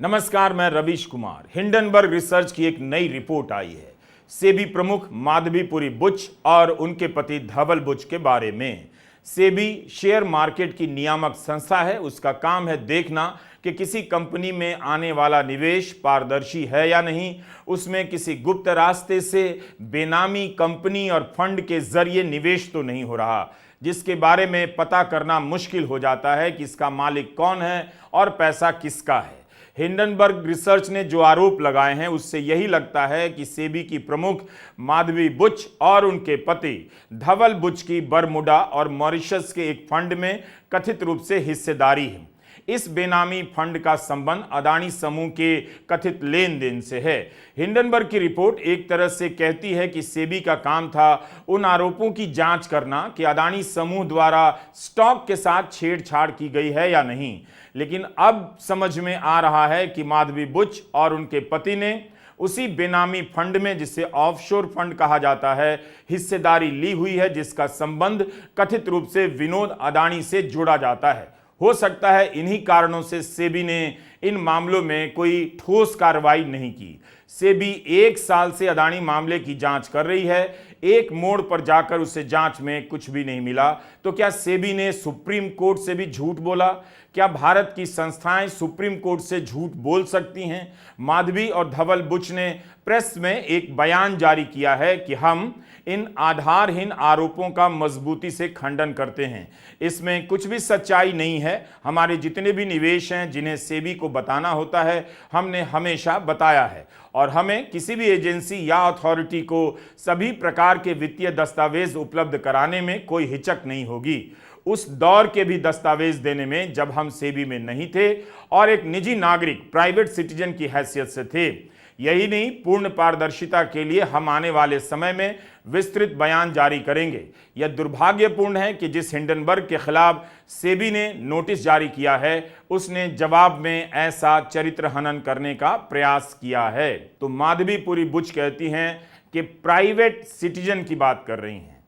नमस्कार, मैं Ravish Kumar. Hindenburg research की एक नई रिपोर्ट आई है सेबी प्रमुख माधवीपुरी बुच और उनके पति धवल बुच के बारे में। सेबी शेयर मार्केट की नियामक संस्था है। उसका काम है देखना कि किसी कंपनी में आने वाला निवेश पारदर्शी है या नहीं, उसमें किसी गुप्त रास्ते से बेनामी कंपनी और फंड के जरिए निवेश तो नहीं हो रहा, जिसके बारे में पता करना मुश्किल हो जाता है कि इसका मालिक कौन है और पैसा किसका है। हिंडनबर्ग रिसर्च ने जो आरोप लगाए हैं उससे यही लगता है कि सेबी की प्रमुख माधवी बुच और उनके पति धवल बुच की बरमुडा और मॉरिशस के एक फंड में कथित रूप से हिस्सेदारी है। इस बेनामी फंड का संबंध अदानी समूह के कथित लेन देन से है। हिंडनबर्ग की रिपोर्ट एक तरह से कहती है कि सेबी का काम था उन आरोपों की जांच करना कि अदानी समूह द्वारा स्टॉक के साथ छेड़छाड़ की गई है या नहीं, लेकिन अब समझ में आ रहा है कि माधवी बुच और उनके पति ने उसी बेनामी फंड में, जिसे ऑफशोर फंड कहा जाता है, हिस्सेदारी ली हुई है, जिसका संबंध कथित रूप से विनोद अदानी से जोड़ा जाता है। हो सकता है इन्हीं कारणों से सेबी ने इन मामलों में कोई ठोस कार्रवाई नहीं की। सेबी 1 साल से अदानी मामले की जांच कर रही है। एक मोड़ पर जाकर उसे जांच में कुछ भी नहीं मिला। तो क्या सेबी ने सुप्रीम कोर्ट से भी झूठ बोला? क्या भारत की संस्थाएं सुप्रीम कोर्ट से झूठ बोल सकती हैं? माधवी और धवल बुच ने प्रेस में एक बयान जारी किया है कि हम इन आधारहीन आरोपों का मजबूती से खंडन करते हैं। इसमें कुछ भी सच्चाई नहीं है। हमारे जितने भी निवेश हैं जिन्हें सेबी को बताना होता है, हमने हमेशा बताया है और हमें किसी भी एजेंसी या अथॉरिटी को सभी प्रकार के वित्तीय दस्तावेज उपलब्ध कराने में कोई हिचक नहीं होगी। उस दौर के भी दस्तावेज देने में जब हम सेबी में नहीं थे और एक निजी नागरिक, प्राइवेट सिटीजन की हैसियत से थे। यही नहीं, पूर्ण पारदर्शिता के लिए हम आने वाले समय में विस्तृत बयान जारी करेंगे। यह दुर्भाग्यपूर्ण है कि जिस हिंडनबर्ग के खिलाफ सेबी ने नोटिस जारी किया है, उसने जवाब में ऐसा चरित्र हनन करने का प्रयास किया है। तो माधवीपुरी बुच कहती हैं कि प्राइवेट सिटीजन की बात कर रही हैं।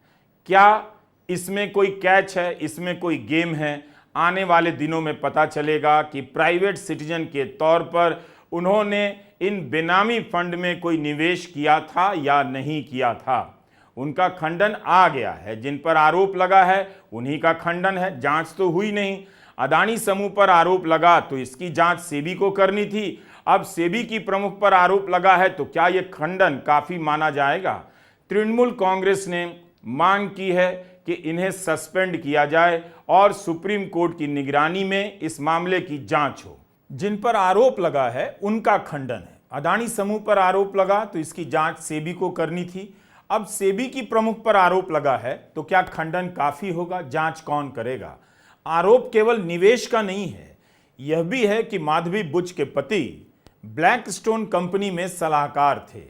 क्या इसमें कोई कैच है? इसमें कोई गेम है? आने वाले दिनों में पता चलेगा कि प्राइवेट सिटीजन के तौर पर उन्होंने इन बेनामी फंड में कोई निवेश किया था या नहीं किया था। उनका खंडन आ गया है। जिन पर आरोप लगा है उन्हीं का खंडन है। जांच तो हुई नहीं। अदानी समूह पर आरोप लगा तो इसकी जांच सेबी को करनी थी। अब सेबी की प्रमुख पर आरोप लगा है तो क्या यह खंडन काफी माना जाएगा? तृणमूल कांग्रेस ने मांग की है कि इन्हें सस्पेंड किया जाए और सुप्रीम कोर्ट की निगरानी में इस मामले की जांच हो। जिन पर आरोप लगा है उनका खंडन है। अदानी समूह पर आरोप लगा तो इसकी जांच सेबी को करनी थी। अब सेबी की प्रमुख पर आरोप लगा है तो क्या खंडन काफी होगा? जांच कौन करेगा? आरोप केवल निवेश का नहीं है, यह भी है कि माधवी बुच के पति ब्लैकस्टोन कंपनी में सलाहकार थे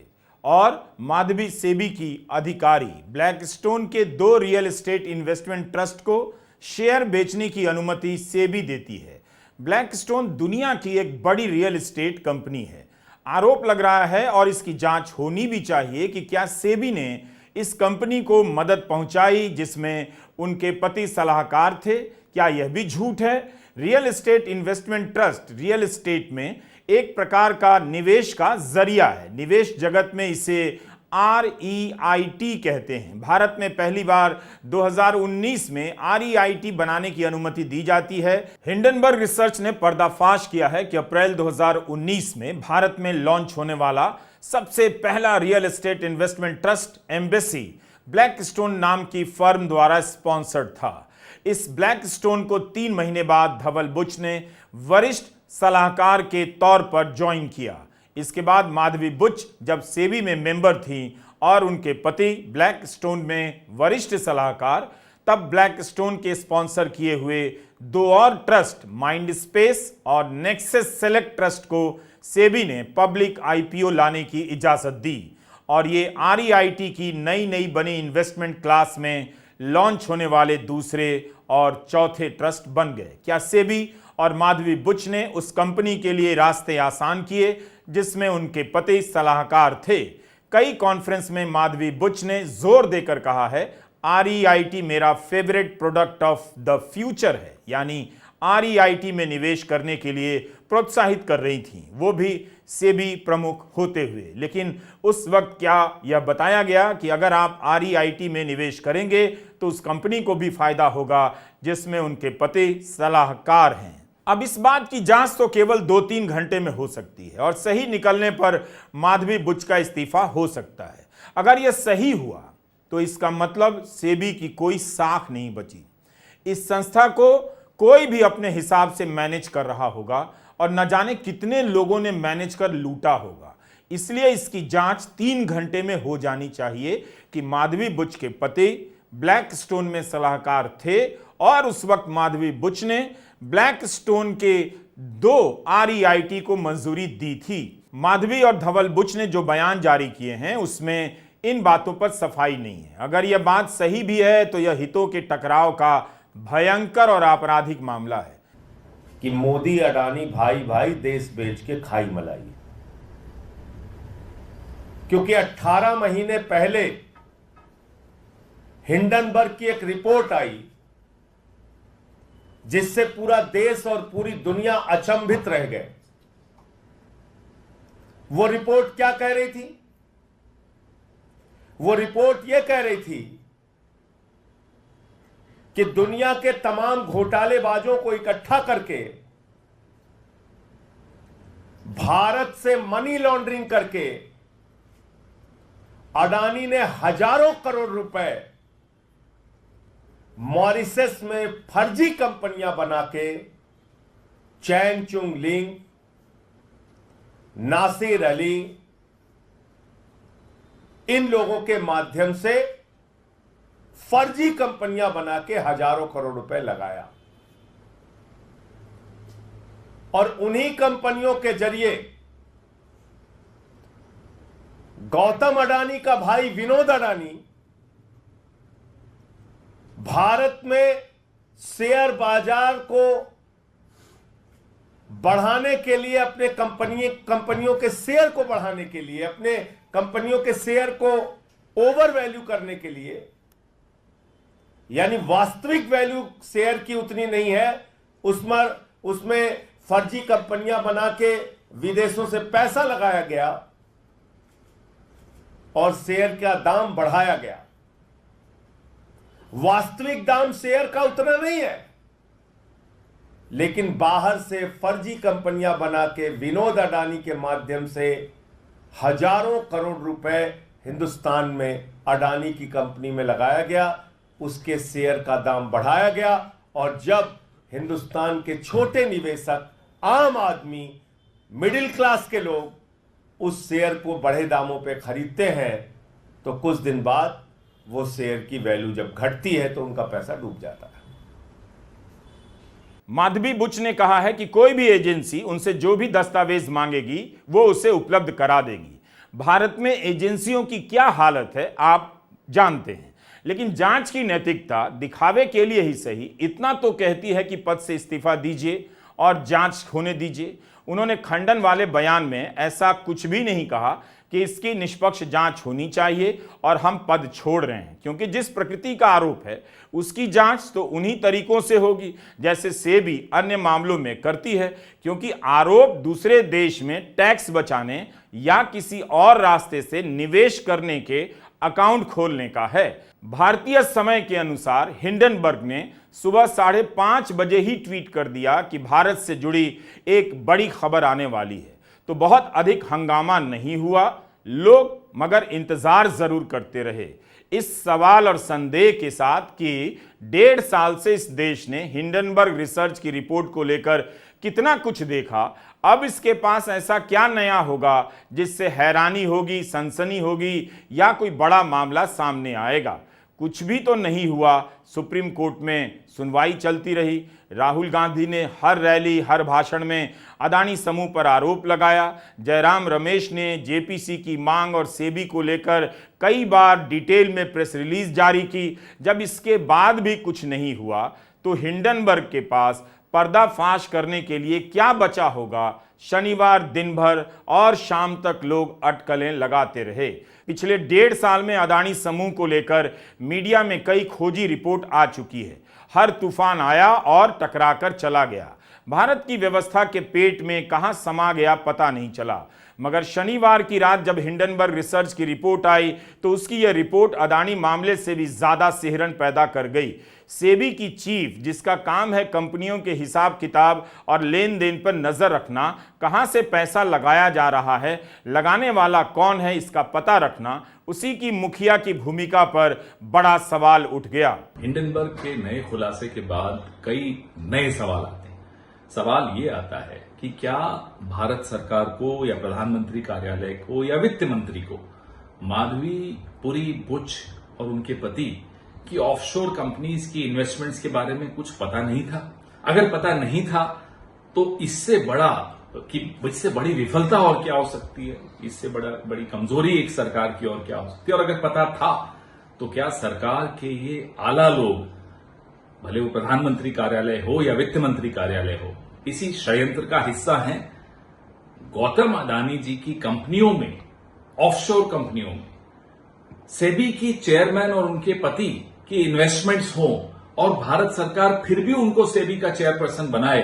और माधवी सेबी की अधिकारी। ब्लैकस्टोन के 2 रियल एस्टेट इन्वेस्टमेंट ट्रस्ट को शेयर बेचने की अनुमति सेबी देती है। ब्लैकस्टोन दुनिया की एक बड़ी रियल एस्टेट कंपनी है। आरोप लग रहा है और इसकी जांच होनी भी चाहिए कि क्या सेबी ने इस कंपनी को मदद पहुंचाई जिसमें उनके पति सलाहकार थे। क्या यह भी झूठ है? Real estate investment trust real estate में एक प्रकार का निवेश का जरिया है। निवेश जगत में इसे REIT कहते हैं। भारत में पहली बार 2019 में REIT बनाने की अनुमति दी जाती है। हिंडनबर्ग रिसर्च ने पर्दाफाश किया है कि अप्रैल 2019 में भारत में लॉन्च होने वाला सबसे पहला real estate investment trust embassy Blackstone नाम की फर्म द्वारा स्पॉन्सर्ड था। इस ब्लैकस्टोन को 3 महीने बाद धवल बुच ने वरिष्ठ सलाहकार के तौर पर ज्वाइन किया। इसके बाद माधवी बुच जब सेबी में मेंबर थी और उनके पति ब्लैकस्टोन में वरिष्ठ सलाहकार, तब ब्लैकस्टोन के स्पॉन्सर किए हुए 2 और ट्रस्ट माइंडस्पेस और नेक्सस सेलेक्ट ट्रस्ट को सेबी ने पब्लिक IPO लाने की इजाजत दी और ये REIT की नई बनी इन्वेस्टमेंट क्लास में लॉन्च होने वाले दूसरे और चौथे ट्रस्ट बन गए। क्या सेबी और माधवी बुच ने उस कंपनी के लिए रास्ते आसान किए जिसमें उनके पति सलाहकार थे? कई कॉन्फ्रेंस में माधवी बुच ने जोर देकर कहा है, REIT मेरा favourite product of the future है। यानी REIT में निवेश करने के लिए प्रोत्साहित कर रही थीं, वो भी सेबी प्रमुख होते हुए। लेकिन उस वक्त क्या यह बताया गया कि अगर आप REIT में निवेश करेंगे तो उस कंपनी को भी फायदा होगा जिसमें उनके पति सलाहकार हैं। अब इस बात की जांच तो केवल 2-3 घंटे में हो सकती है और सही निकलने पर माधवी बुच का इस्तीफा हो सकता है। अगर यह सही हुआ तो इसका मतलब सेबी की कोई साख नहीं बची। इस संस्था को कोई भी अपने हिसाब से मैनेज कर रहा होगा और न जाने कितने लोगों ने मैनेज कर लूटा होगा। इसलिए इसकी जांच 3 घंटे में हो जानी चाहिए कि माधवी बुच के पति ब्लैकस्टोन में सलाहकार थे और उस वक्त माधवी बुच ने ब्लैकस्टोन के 2 REIT को मंजूरी दी थी। माधवी और धवल बुच ने जो बयान जारी किए हैं उसमें इन बातों पर सफाई नहीं है। अगर यह बात सही भी है तो यह हितों के टकराव का भयंकर और आपराधिक मामला है कि मोदी अडानी भाई भाई देश बेच के खाई मलाई। क्योंकि 18 महीने पहले हिंडनबर्ग की एक रिपोर्ट आई जिससे पूरा देश और पूरी दुनिया अचंभित रह गए। वो रिपोर्ट क्या कह रही थी? वो रिपोर्ट यह कह रही थी कि दुनिया के तमाम घोटालेबाजों को इकट्ठा करके भारत से मनी लॉन्ड्रिंग करके अडानी ने हजारों करोड़ रुपए मॉरिशस में फर्जी कंपनियां बना के चैन चुंग लिंग, नासिर अली, इन लोगों के माध्यम से फर्जी कंपनियां बना के हजारों करोड़ रुपए लगाया और उन्हीं कंपनियों के जरिए गौतम अडानी का भाई विनोद अडानी भारत में शेयर बाजार को बढ़ाने के लिए, अपने कंपनियों के शेयर को बढ़ाने के लिए, अपने कंपनियों के शेयर को ओवर वैल्यू करने के लिए, यानी वास्तविक वैल्यू शेयर की उतनी नहीं है, उसमें फर्जी कंपनियां बना के विदेशों से पैसा लगाया गया और शेयर का दाम बढ़ाया गया। वास्तविक दाम शेयर का उतना नहीं है, लेकिन बाहर से फर्जी कंपनियां बना के विनोद अडानी के माध्यम से हजारों करोड़ रुपए हिंदुस्तान में अडानी की कंपनी में लगाया गया, उसके शेयर का दाम बढ़ाया गया और जब हिंदुस्तान के छोटे निवेशक, आम आदमी, मिडिल क्लास के लोग उस शेयर को बढ़े दामों पे खरीदते हैं तो कुछ दिन बाद वो शेयर की वैल्यू जब घटती है तो उनका पैसा डूब जाता है। माधवी बुच ने कहा है कि कोई भी एजेंसी उनसे जो भी दस्तावेज मांगेगी वो उसे उपलब्ध करा देगी। भारत में एजेंसियों की क्या हालत है आप जानते हैं, लेकिन जांच की नैतिकता दिखावे के लिए ही सही इतना तो कहती है कि पद से इस्तीफा दीजिए और जांच होने दीजिए। उन्होंने खंडन वाले बयान में ऐसा कुछ भी नहीं कहा कि इसकी निष्पक्ष जांच होनी चाहिए और हम पद छोड़ रहे हैं, क्योंकि जिस प्रकृति का आरोप है उसकी जांच तो उन्हीं तरीकों से होगी जैसे सेबी अन्य मामलों में करती है, क्योंकि आरोप दूसरे देश में टैक्स बचाने या किसी और रास्ते से निवेश करने के अकाउंट खोलने का है। भारतीय समय के अनुसार हिंडनबर्ग ने सुबह 5:30 बजे ही ट्वीट कर दिया कि भारत से जुड़ी एक बड़ी खबर आने वाली है, तो बहुत अधिक हंगामा नहीं हुआ, लोग मगर इंतजार जरूर करते रहे इस सवाल और संदेह के साथ कि 1.5 साल से इस देश ने हिंडनबर्ग रिसर्च की रिपोर्ट को लेकर कितना कुछ देखा, अब इसके पास ऐसा क्या नया होगा जिससे हैरानी होगी, सनसनी होगी या कोई बड़ा मामला सामने आएगा। कुछ भी तो नहीं हुआ। सुप्रीम कोर्ट में सुनवाई चलती रही। राहुल गांधी ने हर रैली, हर भाषण में अदानी समूह पर आरोप लगाया। जयराम रमेश ने जेपीसी की मांग और सेबी को लेकर कई बार डिटेल में प्रेस रिलीज जारी की। जब इसके बाद भी कुछ नहीं हुआ तो हिंडनबर्ग के पास पर्दाफाश करने के लिए क्या बचा होगा। शनिवार दिन भर और शाम तक लोग अटकलें लगाते रहे। पिछले 1.5 साल में अदानी समूह को लेकर मीडिया में कई खोजी रिपोर्ट आ चुकी है। हर तूफान आया और टकराकर चला गया। भारत की व्यवस्था के पेट में कहां समा गया पता नहीं चला। मगर शनिवार की रात जब हिंडनबर्ग रिसर्च की रिपोर्ट आई तो उसकी यह रिपोर्ट अडानी मामले से भी ज्यादा सिहरन पैदा कर गई। सेबी की चीफ, जिसका काम है कंपनियों के हिसाब किताब और लेन देन पर नजर रखना, कहां से पैसा लगाया जा रहा है, लगाने वाला कौन है, इसका पता रखना, उसी की मुखिया की भूमिका पर बड़ा सवाल उठ गया। हिंडनबर्ग के नए खुलासे के बाद कई नए सवाल आते हैं। सवाल ये आता है कि क्या भारत सरकार को या प्रधानमंत्री कार्यालय को या वित्त मंत्री को माधवीपुरी बुच और उनके पति की ऑफशोर कंपनीज की इन्वेस्टमेंट्स के बारे में कुछ पता नहीं था? अगर पता नहीं था तो इससे बड़ी विफलता और क्या हो सकती है, इससे बड़ी कमजोरी एक सरकार की और क्या हो सकती है? और अगर पता था तो क्या सरकार के ये आला लोग, भले वो प्रधानमंत्री कार्यालय हो या वित्त मंत्री कार्यालय हो, इसी षड्यंत्र का हिस्सा हैं? गौतम अडानी जी की कंपनियों में, ऑफशोर कंपनियों में सेबी की चेयरमैन और उनके पति की इन्वेस्टमेंट्स हो और भारत सरकार फिर भी उनको सेबी का चेयरपर्सन बनाए,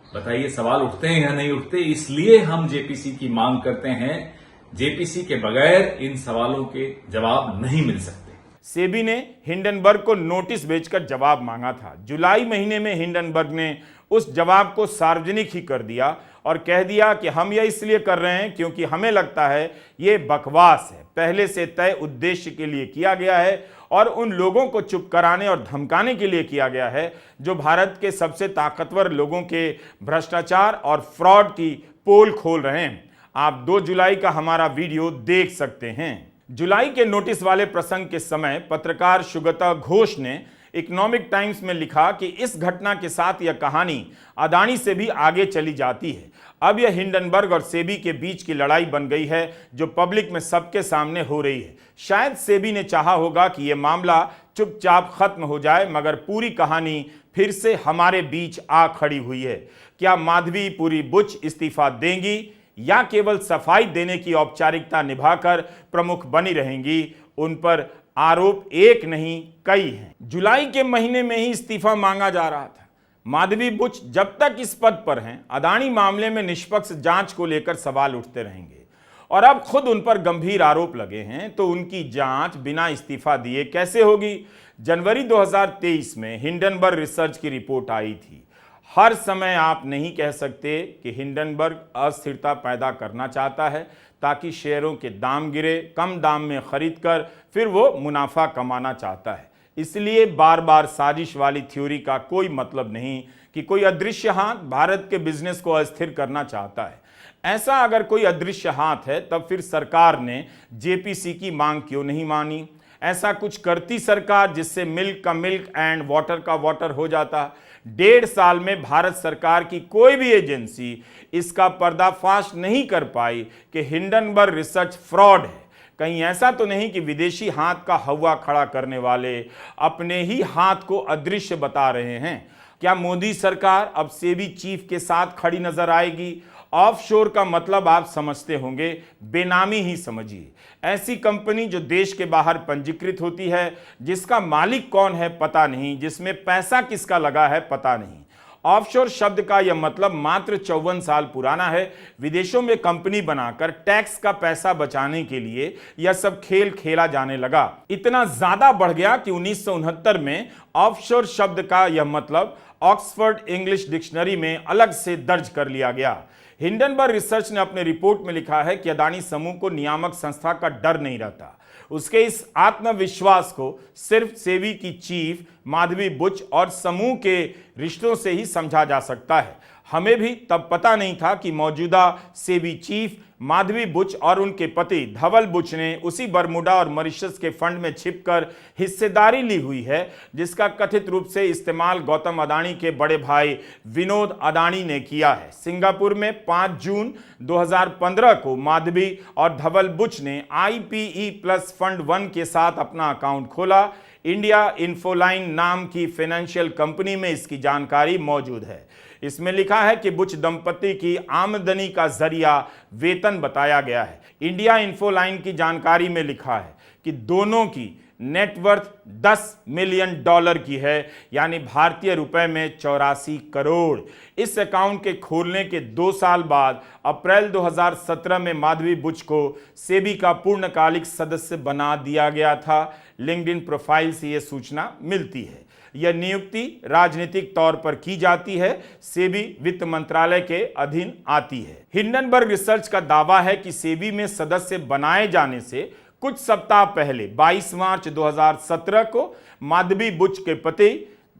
बताइए सवाल उठते हैं या नहीं उठते? इसलिए हम जेपीसी की मांग करते हैं। जेपीसी के बगैर इन सवालों के जवाब नहीं मिल सकते। सेबी ने हिंडनबर्ग को नोटिस भेजकर जवाब मांगा था। जुलाई महीने में हिंडनबर्ग ने उस जवाब को सार्वजनिक ही कर दिया और कह दिया कि हम यह इसलिए कर रहे हैं क्योंकि हमें लगता है ये बकवास है, पहले से तय उद्देश्य के लिए किया गया है और उन लोगों को चुप कराने और धमकाने के लिए किया गया है जो भारत के सबसे ताकतवर लोगों के भ्रष्टाचार और फ्रॉड की पोल खोल रहे हैं। आप 2 जुलाई का हमारा वीडियो देख सकते हैं। जुलाई के नोटिस वाले प्रसंग के समय पत्रकार सुगता घोष ने इकोनॉमिक टाइम्स में लिखा कि इस घटना के साथ यह कहानी अडानी से भी आगे चली जाती है। अब यह हिंडनबर्ग और सेबी के बीच की लड़ाई बन गई है जो पब्लिक में सबके सामने हो रही है। शायद सेबी ने चाहा होगा कि यह मामला चुपचाप खत्म हो जाए, मगर पूरी कहानी फिर से हमारे बीच आ खड़ी हुई है। क्या माधवीपुरी बुच इस्तीफा देंगी या केवल सफाई देने की औपचारिकता निभाकर प्रमुख बनी रहेंगी? उन पर आरोप एक नहीं कई हैं। जुलाई के महीने में ही इस्तीफा मांगा जा रहा था। माधवी बुच जब तक इस पद पर हैं, अडानी मामले में निष्पक्ष जांच को लेकर सवाल उठते रहेंगे और अब खुद उन पर गंभीर आरोप लगे हैं तो उनकी जांच बिना इस्तीफा दिए कैसे होगी? जनवरी 2023 में हिंडनबर्ग रिसर्च की रिपोर्ट आई थी। हर समय आप नहीं कह सकते कि हिंडनबर्ग अस्थिरता पैदा करना चाहता है ताकि शेयरों के दाम गिरे, कम दाम में खरीद कर फिर वो मुनाफा कमाना चाहता है। इसलिए बार बार साजिश वाली थ्योरी का कोई मतलब नहीं कि कोई अदृश्य हाथ भारत के बिजनेस को अस्थिर करना चाहता है। ऐसा अगर कोई अदृश्य हाथ है तब फिर सरकार ने जेपीसी की मांग क्यों नहीं मानी? ऐसा कुछ करती सरकार जिससे मिल्क का मिल्क एंड वाटर का वाटर हो जाता। 1.5 साल में भारत सरकार की कोई भी एजेंसी इसका पर्दाफाश नहीं कर पाई कि हिंडनबर्ग रिसर्च फ्रॉड है। कहीं ऐसा तो नहीं कि विदेशी हाथ का हवा खड़ा करने वाले अपने ही हाथ को अदृश्य बता रहे हैं? क्या मोदी सरकार अब सेबी चीफ के साथ खड़ी नजर आएगी? ऑफशोर का मतलब आप समझते होंगे, बेनामी ही समझिए। ऐसी कंपनी जो देश के बाहर पंजीकृत होती है, जिसका मालिक कौन है पता नहीं, जिसमें पैसा किसका लगा है पता नहीं। ऑफशोर शब्द का यह मतलब मात्र 54 साल पुराना है। विदेशों में कंपनी बनाकर टैक्स का पैसा बचाने के लिए यह सब खेल खेला जाने लगा। इतना ज्यादा बढ़ गया कि 1969 में ऑफशोर शब्द का यह मतलब ऑक्सफोर्ड इंग्लिश डिक्शनरी में अलग से दर्ज कर लिया गया। हिंडनबर्ग रिसर्च ने अपने रिपोर्ट में लिखा है कि अडानी समूह को नियामक संस्था का डर नहीं रहता। उसके इस आत्मविश्वास को सिर्फ सेबी की चीफ माधवी बुच और समूह के रिश्तों से ही समझा जा सकता है। हमें भी तब पता नहीं था कि मौजूदा सेबी चीफ माधवी बुच और उनके पति धवल बुच ने उसी बरमुडा और मॉरिशस के फंड में छिपकर हिस्सेदारी ली हुई है जिसका कथित रूप से इस्तेमाल गौतम अडानी के बड़े भाई विनोद अडानी ने किया है। सिंगापुर में 5 जून 2015 को माधवी और धवल बुच ने IPE प्लस फंड 1 के साथ अपना अकाउंट खोला। इंडिया इन्फोलाइन नाम की फाइनेंशियल कंपनी में इसकी जानकारी मौजूद है। इसमें लिखा है कि बुच दंपति की आमदनी का जरिया वेतन बताया गया है। इंडिया इन्फोलाइन की जानकारी में लिखा है कि दोनों की नेटवर्थ $10 मिलियन की है, यानी भारतीय रुपए में 84 करोड़। इस अकाउंट के खोलने के 2 साल बाद अप्रैल 2017 में माधवी बुच को सेबी का पूर्णकालिक सदस्य बना दिया गया था। लिंक्डइन प्रोफाइल से यह सूचना मिलती है। यह नियुक्ति राजनीतिक तौर पर की जाती है, सेबी वित्त मंत्रालय के अधीन आती है। हिंडनबर्ग रिसर्च का दावा है कि सेबी में सदस्य बनाए जाने से कुछ सप्ताह पहले 22 मार्च 2017 को माधवी बुच के पति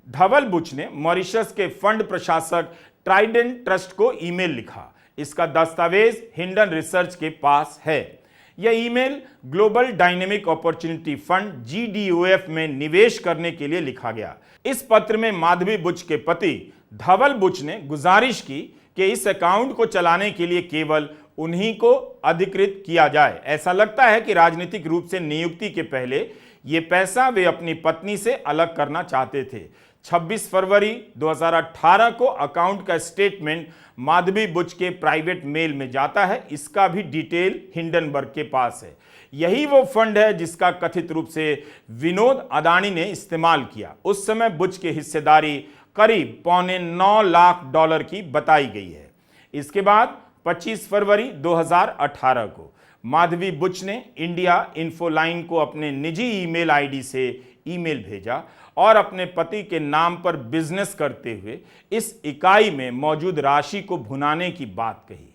धवल बुच ने मॉरिशस के फंड प्रशासक ट्राइडेंट ट्रस्ट को ईमेल लिखा। इसका दस्तावेज हिंडन रिसर्च के पास है। यह email global dynamic opportunity fund GDOF में निवेश करने के लिए लिखा गया। इस पत्र में माधवी बुच के पति धवल बुच ने गुजारिश की कि इस अकाउंट को चलाने के लिए केवल उन्हीं को अधिकृत किया जाए। ऐसा लगता है कि राजनीतिक रूप से नियुक्ति के पहले यह पैसा वे अपनी पत्नी से अलग करना चाहते थे। 26 फरवरी 2018 को अकाउंट का स्टेटमेंट माधवी बुच के प्राइवेट मेल में जाता है। इसका भी डिटेल हिंडनबर्ग के पास है। यही वो फंड है जिसका कथित रूप से विनोद अदानी ने इस्तेमाल किया। उस समय बुच की हिस्सेदारी करीब $9.25 लाख की बताई गई है। इसके बाद 25 फरवरी 2018 को माधवी बुच ने इंडिया इन्फोलाइन को अपने निजी ईमेल आईडी से ईमेल भेजा और अपने पति के नाम पर बिजनेस करते हुए इस इकाई में मौजूद राशि को भुनाने की बात कही।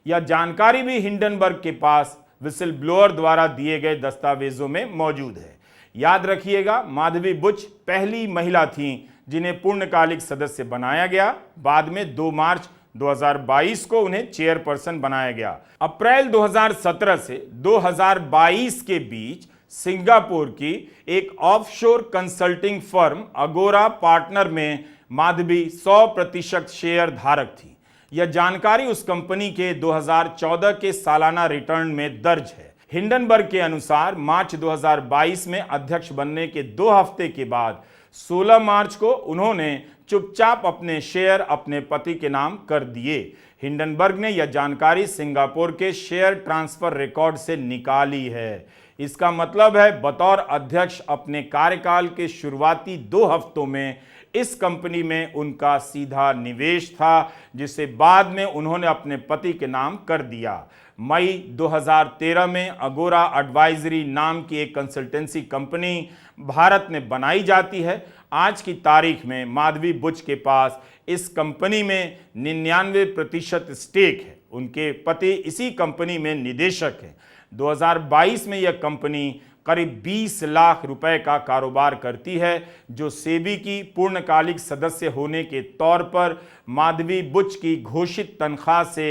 यह जानकारी भी हिंडनबर्ग के पास विसल ब्लोअर द्वारा दिए गए दस्तावेजों में मौजूद है। याद रखिएगा, माधवी बुच पहली महिला थीं जिन्हें पूर्णकालिक सदस्य बनाया गया। बाद में 2 मार्च 2022 को उन्हें चेयरपर्सन बनाया गया। अप्रैल 2017 से 2022 के बीच सिंगापुर की एक ऑफशोर कंसल्टिंग फर्म अगोरा पार्टनर में माधवी 100% शेयर धारक थी। यह जानकारी उस कंपनी के 2014 के सालाना रिटर्न में दर्ज है। हिंडनबर्ग के अनुसार मार्च 2022 में अध्यक्ष बनने के 2 हफ्ते के बाद 16 मार्च को उन्होंने चुपचाप अपने शेयर अपने पति के नाम कर दिए। हिंडनबर्ग ने यह जानकारी सिंगापुर के शेयर ट्रांसफर रिकॉर्ड से निकाली है। इसका मतलब है बतौर अध्यक्ष अपने कार्यकाल के शुरुआती 2 हफ्तों में इस कंपनी में उनका सीधा निवेश था, जिसे बाद में उन्होंने अपने पति के नाम कर दिया। मई 2013 में अगोरा एडवाइजरी नाम की एक कंसल्टेंसी कंपनी भारत में बनाई जाती है। आज की तारीख में माधवी बुच के पास इस कंपनी में 99% स्टेक है। उनके पति इसी कंपनी में निदेशक हैं। 2022 में यह कंपनी करीब 20 लाख रुपए का कारोबार करती है, जो सेबी की पूर्णकालिक सदस्य होने के तौर पर माधवी बुच की घोषित तनख्वाह से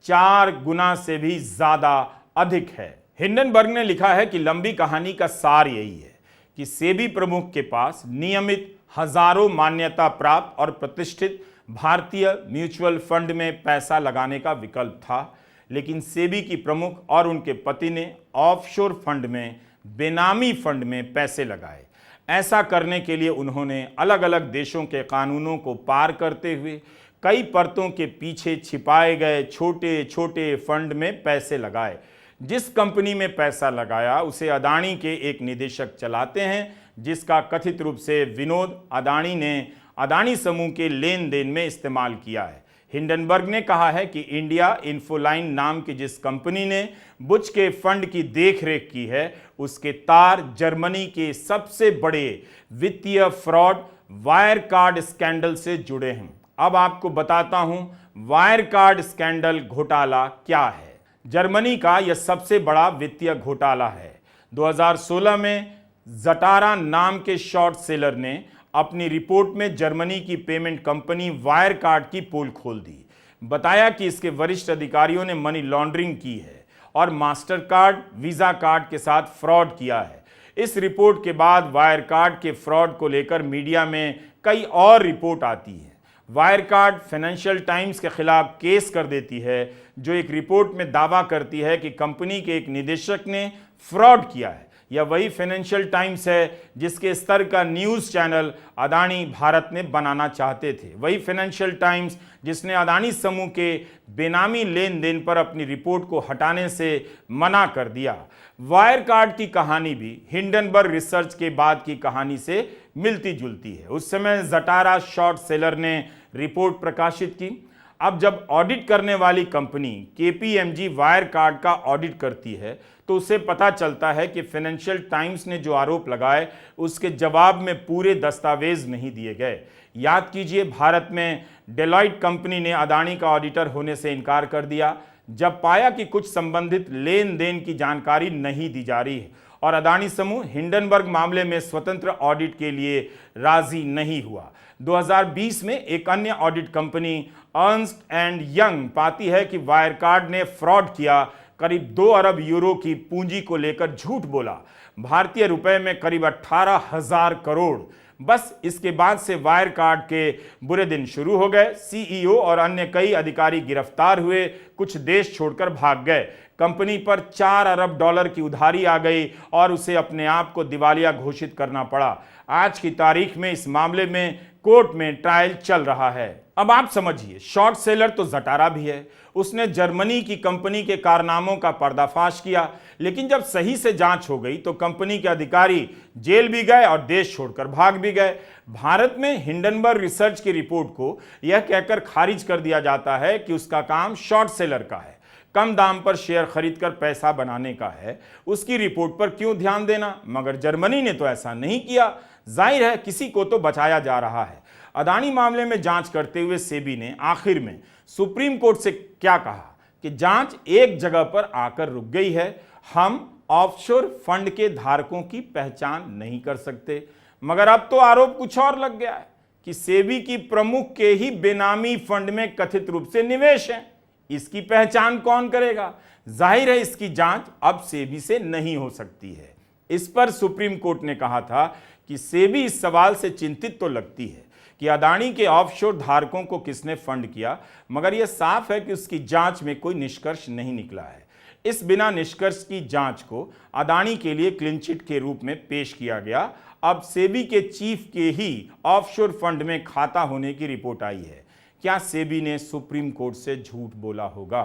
4 गुना से भी ज्यादा अधिक है। हिंडनबर्ग ने लिखा है कि लंबी कहानी का सार यही है कि सेबी प्रमुख के पास नियमित हजारों मान्यता प्राप्त और प्रतिष्ठित भारतीय म्यूचुअल फंड में पैसा लगाने का विकल्प था, लेकिन सेबी की प्रमुख और उनके पति ने ऑफशोर फंड में, बेनामी फंड में पैसे लगाए। ऐसा करने के लिए उन्होंने अलग अलग देशों के कानूनों को पार करते हुए कई परतों के पीछे छिपाए गए छोटे छोटे फंड में पैसे लगाए। जिस कंपनी में पैसा लगाया उसे अदानी के एक निदेशक चलाते हैं, जिसका कथित रूप से विनोद अदानी ने अदानी समूह के लेन देन में इस्तेमाल किया है। हिंडनबर्ग ने कहा है कि इंडिया इन्फोलाइन नाम की जिस कंपनी ने बुच के फंड की देखरेख की है, उसके तार जर्मनी के सबसे बड़े वित्तीय फ्रॉड वायर कार्ड स्कैंडल से जुड़े हैं। अब आपको बताता हूं वायर कार्ड स्कैंडल घोटाला क्या है। जर्मनी का यह सबसे बड़ा वित्तीय घोटाला है। 2016 में जटारा नाम के शॉर्ट सेलर ने अपनी रिपोर्ट में जर्मनी की पेमेंट कंपनी वायर कार्ड की पोल खोल दी। बताया कि इसके वरिष्ठ अधिकारियों ने मनी लॉन्ड्रिंग की है और मास्टर कार्ड, वीजा कार्ड के साथ फ्रॉड किया है। इस रिपोर्ट के बाद वायर कार्ड के फ्रॉड को लेकर मीडिया में कई और रिपोर्ट आती है। वायर कार्ड फाइनेंशियल टाइम्स के खिलाफ केस कर देती है, जो एक रिपोर्ट में दावा करती है कि कंपनी के एक निदेशक ने फ्रॉड किया है। यह वही फाइनेंशियल टाइम्स है जिसके स्तर का न्यूज़ चैनल अदानी भारत में बनाना चाहते थे। वही फाइनेंशियल टाइम्स जिसने अदानी समूह के बेनामी लेन देन पर अपनी रिपोर्ट को हटाने से मना कर दिया। वायर कार्ड की कहानी भी हिंडनबर्ग रिसर्च के बाद की कहानी से मिलती जुलती है। उस समय जटारा शॉर्ट सेलर ने रिपोर्ट प्रकाशित की। अब जब ऑडिट करने वाली कंपनी केपीएमजी वायर कार्ड का ऑडिट करती है तो उसे पता चलता है कि फाइनेंशियल टाइम्स ने जो आरोप लगाए उसके जवाब में पूरे दस्तावेज नहीं दिए गए। याद कीजिए, भारत में डेलॉइट कंपनी ने अदानी का ऑडिटर होने से इनकार कर दिया जब पाया कि कुछ संबंधित लेन देन की जानकारी नहीं दी जा रही है, और अदानी समूह हिंडनबर्ग मामले में स्वतंत्र ऑडिट के लिए राजी नहीं हुआ। 2020 में एक अन्य audit company Ernst and young पाती है कि वायरकार्ड ने फ्रॉड किया, करीब 2 अरब यूरो की पूंजी को लेकर झूठ बोला, भारतीय रुपए में करीब 18,000 करोड़। बस इसके बाद से वायरकार्ड के बुरे दिन शुरू हो गए। सीईओ और अन्य कई अधिकारी गिरफ्तार हुए, कुछ देश छोड़कर भाग गए। कंपनी पर 4 अरब डॉलर की उधारी आ गई और उसे अपने आप को दिवालिया घोषित करना पड़ा। आज की तारीख में इस मामले में कोर्ट में ट्रायल चल रहा है। अब आप समझिए, शॉर्ट सेलर तो जटारा भी है। उसने जर्मनी की कंपनी के कारनामों का पर्दाफाश किया, लेकिन जब सही से जांच हो गई तो कंपनी के अधिकारी जेल भी गए और देश छोड़कर भाग भी गए। भारत में हिंडनबर्ग रिसर्च की रिपोर्ट को यह कहकर खारिज कर दिया जाता है कि उसका काम शॉर्ट सेलर का है, कम दाम पर शेयर खरीदकर पैसा बनाने का है। उसकी रिपोर्ट पर क्यों ध्यान देना? मगर जर्मनी ने तो ऐसा नहीं किया। जाहिर है किसी को तो बचाया जा रहा है। अदानी मामले में जांच करते हुए सेबी ने आखिर में सुप्रीम कोर्ट से क्या कहा कि जांच एक जगह पर आकर रुक गई है। हम ऑफशोर फंड के धारकों की पहचान नहीं कर सकते। मगर अब तो आरोप कुछ और लग गया है कि सेबी की प्रमुख के ही बेनामी फंड में कथित रूप से निवेश है। इसकी पहचान कौन करेगा? जाहिर है इसकी जांच अब सेबी से नहीं हो सकती है। इस पर सुप्रीम कोर्ट ने कहा था कि सेबी इस सवाल से चिंतित तो लगती है कि अदानी के ऑफशोर धारकों को किसने फंड किया, मगर यह साफ है कि उसकी जांच में कोई निष्कर्ष नहीं निकला है। इस बिना निष्कर्ष की जांच को अदानी के लिए क्लीन चिट के रूप में पेश किया गया। अब सेबी के चीफ के ही ऑफशोर फंड में खाता होने की रिपोर्ट आई है। क्या सेबी ने सुप्रीम कोर्ट से झूठ बोला होगा?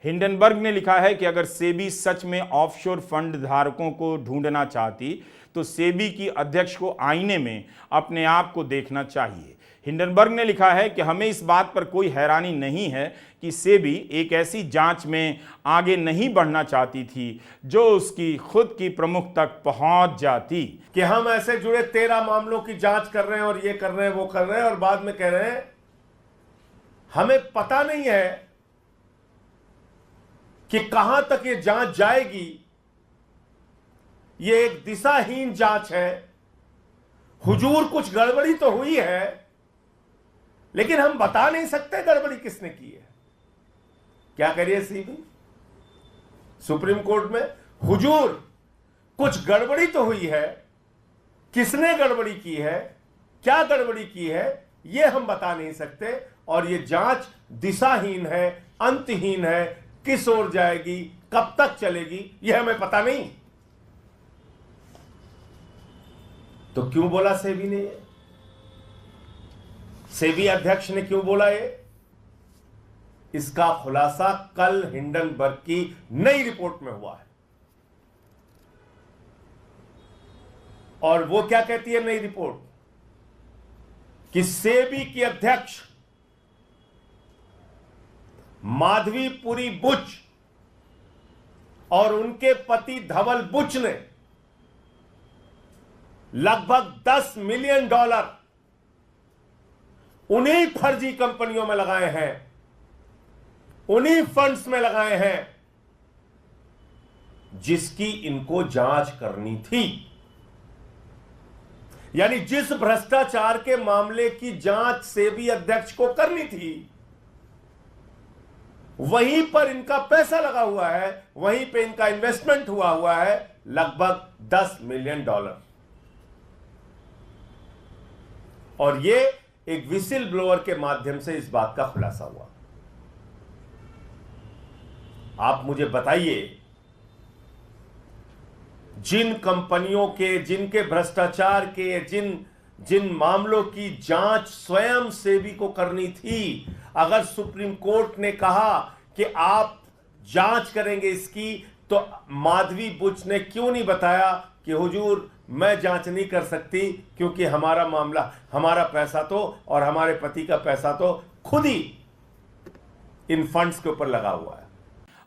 हिंडनबर्ग ने लिखा है कि अगर सेबी सच में ऑफशोर फंड धारकों को ढूंढना चाहती तो सेबी की अध्यक्ष को आईने में अपने आप को देखना चाहिए। हिंडनबर्ग ने लिखा है कि हमें इस बात पर कोई हैरानी नहीं है कि सेबी एक ऐसी जांच में आगे नहीं बढ़ना चाहती थी जो उसकी खुद की प्रमुख तक पहुंच जाती। कि हम ऐसे जुड़े 13 मामलों की जांच कर रहे हैं और ये कर रहे हैं, वो कर रहे हैं, और बाद में कह रहे हैं हमें पता नहीं है कि कहां तक ये जांच जाएगी। ये एक दिशाहीन जांच है। हुजूर कुछ गड़बड़ी तो हुई है, लेकिन हम बता नहीं सकते गड़बड़ी किसने की है। क्या करिए सीबी सुप्रीम कोर्ट में, हुजूर कुछ गड़बड़ी तो हुई है, किसने गड़बड़ी की है, क्या गड़बड़ी की है, यह हम बता नहीं सकते। और यह जांच दिशाहीन है, अंतहीन है, किस ओर जाएगी, कब तक चलेगी, यह हमें पता नहीं। तो क्यों बोला सेबी ने? सेबी अध्यक्ष ने क्यों बोला ये? इसका खुलासा कल हिंडनबर्ग की नई रिपोर्ट में हुआ है। और वो क्या कहती है नई रिपोर्ट? कि सेबी की अध्यक्ष माधवीपुरी बुच और उनके पति धवल बुच ने लगभग $10 मिलियन उन्हीं फर्जी कंपनियों में लगाए हैं, उन्हीं फंड्स में लगाए हैं जिसकी इनको जांच करनी थी। यानी जिस भ्रष्टाचार के मामले की जांच सेबी अध्यक्ष को करनी थी, वहीं पर इनका पैसा लगा हुआ है, वहीं पे इनका इन्वेस्टमेंट हुआ है लगभग $10 मिलियन। और ये एक विसिल ब्लोअर के माध्यम से इस बात का खुलासा हुआ। आप मुझे बताइए, जिन कंपनियों के, जिनके भ्रष्टाचार के, जिन मामलों की जांच स्वयं सेबी को करनी थी, अगर सुप्रीम कोर्ट ने कहा कि आप जांच करेंगे इसकी, तो माधवी बुच ने क्यों नहीं बताया कि हुजूर मैं जांच नहीं कर सकती, क्योंकि हमारा मामला, हमारा पैसा तो और हमारे पति का पैसा तो खुद ही इन फंड्स के ऊपर लगा हुआ है।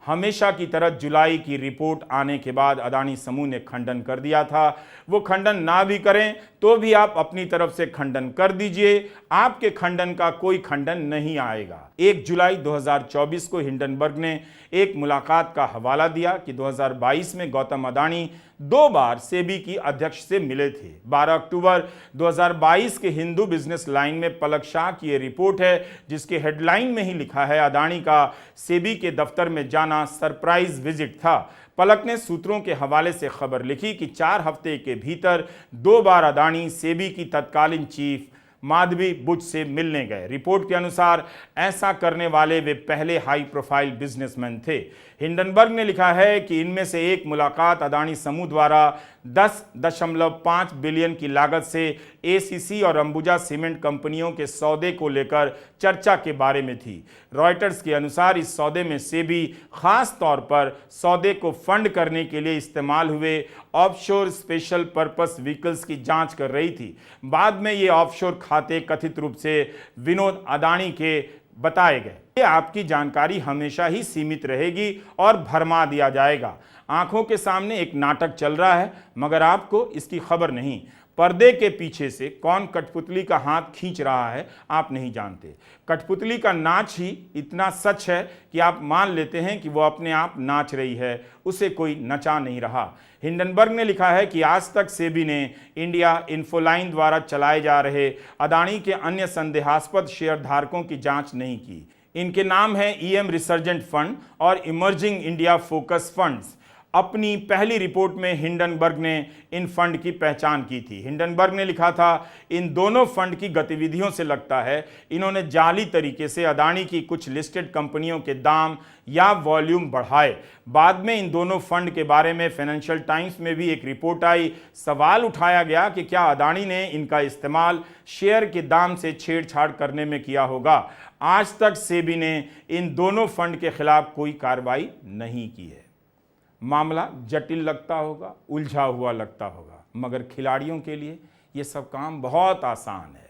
हमेशा की तरह जुलाई की रिपोर्ट आने के बाद अदानी समूह ने खंडन कर दिया था। वो खंडन ना भी करें तो भी आप अपनी तरफ से खंडन कर दीजिए, आपके खंडन का कोई खंडन नहीं आएगा। 1 जुलाई 2024 को हिंडनबर्ग ने एक मुलाकात का हवाला दिया कि 2022 में गौतम अदानी 2 बार सेबी की अध्यक्ष से मिले थे। 12 अक्टूबर 2022 के हिंदू बिजनेस लाइन में पलक शाह की ये रिपोर्ट है, जिसके हेडलाइन में ही लिखा है, अदानी का सेबी के दफ्तर में जाना सरप्राइज विजिट था। पलक ने सूत्रों के हवाले से खबर लिखी कि 4 हफ्ते के भीतर 2 बार अदानी सेबी की तत्कालीन चीफ माधवी बुच से मिलने गए। रिपोर्ट के अनुसार ऐसा करने वाले वे पहले हाई प्रोफाइल बिजनेसमैन थे। हिंडनबर्ग ने लिखा है कि इनमें से एक मुलाकात अदानी समूह द्वारा 10.5 बिलियन की लागत से एसीसी और अंबुजा सीमेंट कंपनियों के सौदे को लेकर चर्चा के बारे में थी। रॉयटर्स के अनुसार इस सौदे में सेबी खास तौर पर सौदे को फंड करने के लिए इस्तेमाल हुए ऑफशोर स्पेशल पर्पस व्हीकल्स की जांच कर रही थी। बाद में ये ऑफशोर खाते कथित रूप से विनोद अदानी के बताए गए। ये आपकी जानकारी हमेशा ही सीमित रहेगी और भरमा दिया जाएगा। आंखों के सामने एक नाटक चल रहा है, मगर आपको इसकी खबर नहीं। पर्दे के पीछे से कौन कठपुतली का हाथ खींच रहा है आप नहीं जानते। कठपुतली का नाच ही इतना सच है कि आप मान लेते हैं कि वो अपने आप नाच रही है, उसे कोई नचा नहीं रहा। हिंडनबर्ग ने लिखा है कि आज तक सेबी ने इंडिया इन्फोलाइन द्वारा चलाए जा रहे अदानी के अन्य संदेहास्पद शेयरधारकों की जांच नहीं की। इनके नाम हैं ईएम रिसर्जेंट फंड और इमर्जिंग इंडिया फोकस फंड्स। अपनी पहली रिपोर्ट में हिंडनबर्ग ने इन फंड की पहचान की थी। हिंडनबर्ग ने लिखा था, इन दोनों फंड की गतिविधियों से लगता है इन्होंने जाली तरीके से अदानी की कुछ लिस्टेड कंपनियों के दाम या वॉल्यूम बढ़ाए। बाद में इन दोनों फंड के बारे में फाइनेंशियल टाइम्स में भी एक रिपोर्ट आई। सवाल उठाया गया कि क्या अदानी ने इनका इस्तेमाल शेयर के दाम से छेड़छाड़ करने में किया होगा। आज तक सेबी ने इन दोनों फंड के खिलाफ कोई कार्रवाई नहीं की है। मामला जटिल लगता होगा, उलझा हुआ लगता होगा, मगर खिलाड़ियों के लिए ये सब काम बहुत आसान है।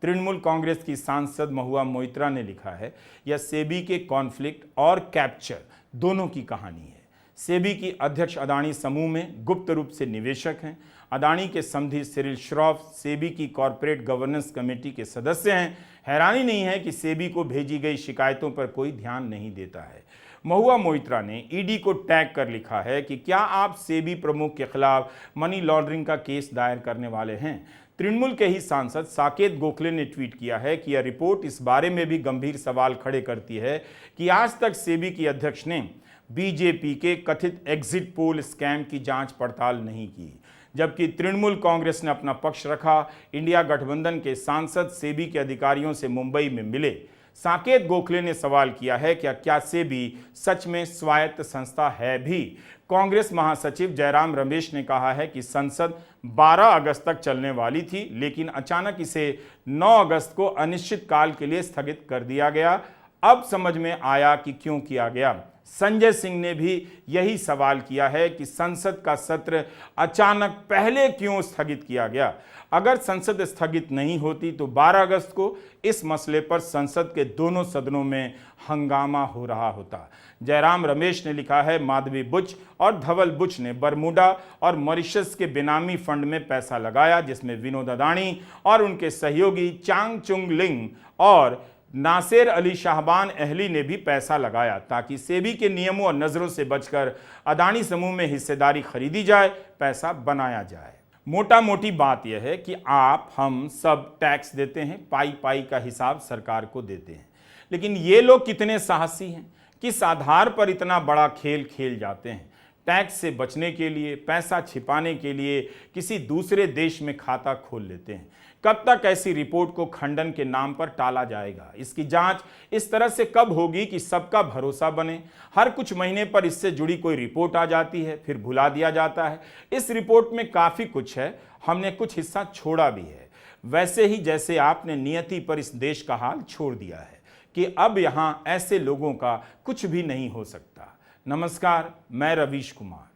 तृणमूल कांग्रेस की सांसद महुआ मोइत्रा ने लिखा है, यह सेबी के कॉन्फ्लिक्ट और कैप्चर दोनों की कहानी है। सेबी की अध्यक्ष अदानी समूह में गुप्त रूप से निवेशक हैं। अदानी के समधी सिरिल श्रॉफ सेबी की कॉरपोरेट गवर्नेंस कमेटी के सदस्य हैं। हैरानी नहीं है कि सेबी को भेजी गई शिकायतों पर कोई ध्यान नहीं देता है। महुआ मोइत्रा ने ईडी को टैग कर लिखा है कि क्या आप सेबी प्रमुख के खिलाफ मनी लॉन्ड्रिंग का केस दायर करने वाले हैं। तृणमूल के ही सांसद साकेत गोखले ने ट्वीट किया है कि यह रिपोर्ट इस बारे में भी गंभीर सवाल खड़े करती है कि आज तक सेबी की अध्यक्ष ने बीजेपी के कथित एग्जिट पोल स्कैम की जांच पड़ताल नहीं की। जबकि तृणमूल कांग्रेस ने अपना पक्ष रखा। इंडिया गठबंधन के सांसद सेबी के अधिकारियों से मुंबई में मिले। साकेत गोखले ने सवाल किया है कि क्या सेबी सच में स्वायत्त संस्था है भी। कांग्रेस महासचिव जयराम रमेश ने कहा है कि संसद 12 अगस्त तक चलने वाली थी, लेकिन अचानक इसे 9 अगस्त को अनिश्चित काल के लिए स्थगित कर दिया गया। अब समझ में आया कि क्यों किया गया। संजय सिंह ने भी यही सवाल किया है कि संसद का सत्र अचानक पहले क्यों स्थगित किया गया। अगर संसद स्थगित नहीं होती तो 12 अगस्त को इस मसले पर संसद के दोनों सदनों में हंगामा हो रहा होता। जयराम रमेश ने लिखा है, माधवी बुच और धवल बुच ने बरमूडा और मॉरिशस के बेनामी फंड में पैसा लगाया, जिसमें विनोद अदानी और उनके सहयोगी चांग चुंग लिंग और नासिर अली शाहबान अहली ने भी पैसा लगाया, ताकि सेबी के नियमों और नजरों से बचकर अदानी समूह में हिस्सेदारी खरीदी जाए, पैसा बनाया जाए। मोटा मोटी बात यह है कि आप हम सब टैक्स देते हैं, पाई पाई का हिसाब सरकार को देते हैं, लेकिन ये लोग कितने साहसी हैं, किस आधार पर इतना बड़ा खेल खेल जाते हैं। टैक्स से बचने के लिए, पैसा छिपाने के लिए किसी दूसरे देश में खाता खोल लेते हैं। कब तक ऐसी रिपोर्ट को खंडन के नाम पर टाला जाएगा? इसकी जांच इस तरह से कब होगी कि सबका भरोसा बने? हर कुछ महीने पर इससे जुड़ी कोई रिपोर्ट आ जाती है, फिर भुला दिया जाता है। इस रिपोर्ट में काफी कुछ है, हमने कुछ हिस्सा छोड़ा भी है। वैसे ही जैसे आपने नियति पर इस देश का हाल छोड़ दिया है कि अब यहां ऐसे लोगों का कुछ भी नहीं हो सकता। नमस्कार, मैं रवीश कुमार।